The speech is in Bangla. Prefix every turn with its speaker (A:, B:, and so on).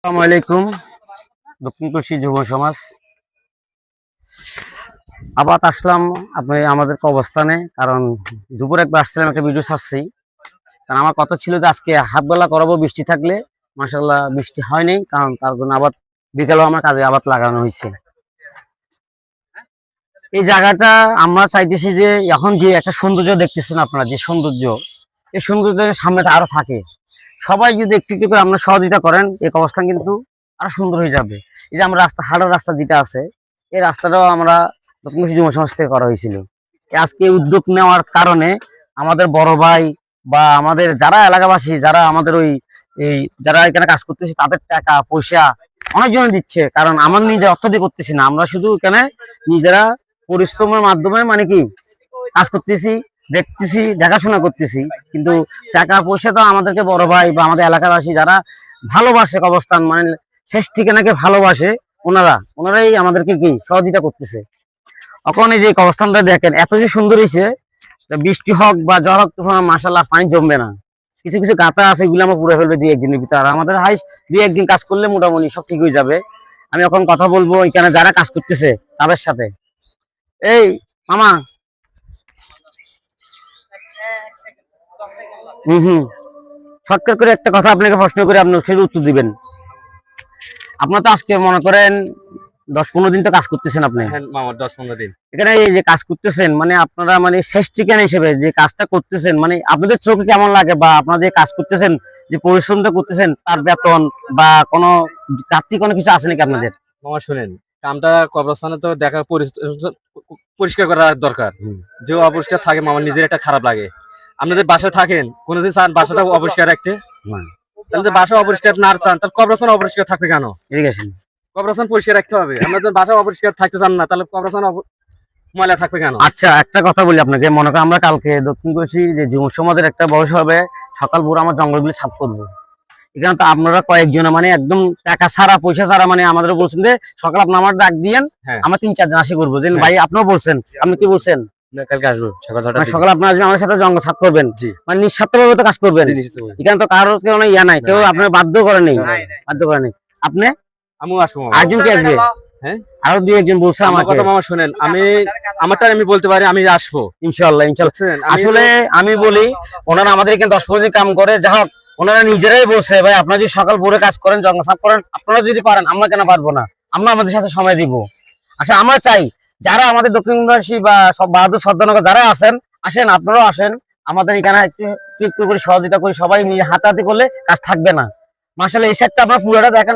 A: আসসালামু আলাইকুম। দক্ষিণ কৃষি যুব সমাজ আবার আসলাম আপনি আমাদের অবস্থানে, কারণ দুপুরে একবার আসছিলাম, একটা ভিডিও ছাড়ছি। কারণ আমার কথা ছিল যে আজকে হাফ বেলা করাবো বৃষ্টি থাকলে, মাশাআল্লাহ বৃষ্টি হয়নি, কারণ তার জন্য আবার বিকেলেও আমার কাজে আবার লাগানো হয়েছে। এই জায়গাটা আমরা চাইতেছি যে এখন যে একটা সৌন্দর্য দেখতেছেন আপনারা, যে সৌন্দর্য, এই সৌন্দর্যের সামনে আরো থাকে। সবাই যদি একটু একটু করে আমরা সহযোগিতা করেন, এই অবস্থান কিন্তু আরো সুন্দর হয়ে যাবে। এই যে আমরা হাঁটার রাস্তা যেটা আছে, এই রাস্তাটাও আমরা দক্ষিণ যুব সমাজ থেকে করা হয়েছিল। আজকে উদ্যোগ নেওয়ার কারণে আমাদের বড় ভাই বা আমাদের যারা এলাকাবাসী, যারা আমাদের এই যারা এখানে কাজ করতেছে, তাদের টাকা পয়সা অনেকজন দিচ্ছে। কারণ আমার নিজে অর্থ দিয়ে করতেছি না, আমরা শুধু এখানে নিজেরা পরিশ্রমের মাধ্যমে মানে কি কাজ করতেছি, দেখতেছি, দেখাশোনা করতেছি। কিন্তু টাকা পয়সা তো আমাদেরকে বড় ভাই বা আমাদের এলাকাবাসী যারা ভালোবাসে, অবস্থান মানে শেষ ঠিকানাকে ভালোবাসে, ওনারাই আমাদেরকে কি সহযোগিতা করতেছে। এখন এই যে অবস্থানটা দেখেন, এত যে সুন্দর হয়েছে, বৃষ্টি হোক বা ঝড় হোক, তখন মাশাআল্লাহ পানি জমবে না। কিছু কিছু গাঁথা আছে, এগুলো আমরা পুরো ফেলবে 2-1 দিনের ভিতরে। আর আমাদের হাইস 2-1 দিন কাজ করলে মোটামুটি সব ঠিক হয়ে যাবে। আমি এখন কথা বলবো এখানে যারা কাজ করতেছে তাদের সাথে। এই মামা, হুম, শর্টকাট করে একটা কথা আপনাকে প্রশ্ন করে আপনি সেটা উত্তর দিবেন। আপনার তো আজকে মনে করেন 10-15 দিন তো কাজ করতেছেন আপনি।
B: হ্যাঁ মামা, 10-15 দিন
A: এখানে এই যে কাজ করতেছেন, মানে আপনারা মানে শেষ ঠিকানা হিসেবে যে কাজটা করতেছেন, মানে আপনাদের চোখে কেমন লাগে, বা আপনারা যে কাজ করতেছেন, যে পরিশ্রমটা করতেছেন, তার বেতন বা কোনো ঘাটতি কোনো কিছু আছে নাকি আপনাদের?
B: মামা শুনেন, কামটা কবরস্থানে তো দেখা পরিষ্কার করা দরকার। যে অপরিষ্কার থাকে মামা, নিজের একটা খারাপ লাগে। আপনি যে বাসায় থাকেন, কোনো যদি চান বাসাটা অপরিষ্কার রাখতে, তাহলে যে বাসা অপরিষ্কার না চান, তাহলে কবরস্থান অপরিষ্কার থাকবে কেন?
A: ইরিগেশন
B: কবরস্থান পরিষ্কার রাখতে হবে। আমরা যদি বাসা অপরিষ্কার থাকতে চান না, তাহলে কবরস্থান ময়লা থাকবে কেন?
A: আচ্ছা, একটা কথা বলি আপনাকে। মনে করেন আমরা কালকে দক্ষিণ কৃষি যে যুব সমাজের একটা বয়স হবে, সকাল ভোর আমার জঙ্গলগুলি সাফ করবো। এখানে তো আপনারা কয়েকজন মানে একদম টাকা ছাড়া, পয়সা ছাড়া, মানে আমাদের বলছেন যে সকাল আপনি আমার ডাক দিয়েন, আমরা 3-4 জন আসি করবো। যে ভাই আপনিও বলছেন, আপনি কি বলছেন?
B: কালকে আসবো সকাল 6টা।
A: সকাল আপনার আসবেন, আমার সাথে জঙ্গল সাফ করবেন, মানে নিঃস্বার্থ ভাবে তো কাজ করবেন। এখানে তো কারোর কেউ ইয়া নাই, কেউ আপনার বাধ্য করে নেই, আপনি
B: আমিও আসবো।
A: আরেকজন কি আসবে?
B: হ্যাঁ,
A: আরো 2-1 জন বলছে
B: আমার
A: আমাকে।
B: কথা মামা শুনেন, আমারটা আমি বলতে পারি, আমি আসবো
A: ইনশাল্লাহ। আসলে আমি বলি, ওনারা আমাদের এখানে 10-15 দিন কাম করে, যা হোক ওনারা নিজেরাই বলছে, ভাই আপনারা যদি সকাল ভোরে কাজ করেন, জঙ্গল সাফ করেন, আপনারা যদি পারেন, আমরা কেন পারবো না, আমরা আমাদের সাথে সময় দিব। আচ্ছা, আমরা চাই যারা আমাদের দক্ষিণবাসী বা সব বাহাদুর সর্দারনগর যারা আছেন, আসেন, আপনারাও আসেন আমাদের এখানে, একটু একটু করে সহযোগিতা করি, সবাই মিলে হাতাহাতি করলে কাজ থাকবে না। মাশাআল্লাহ, এই সাইডটা আপনার পুরোটা দেখেন,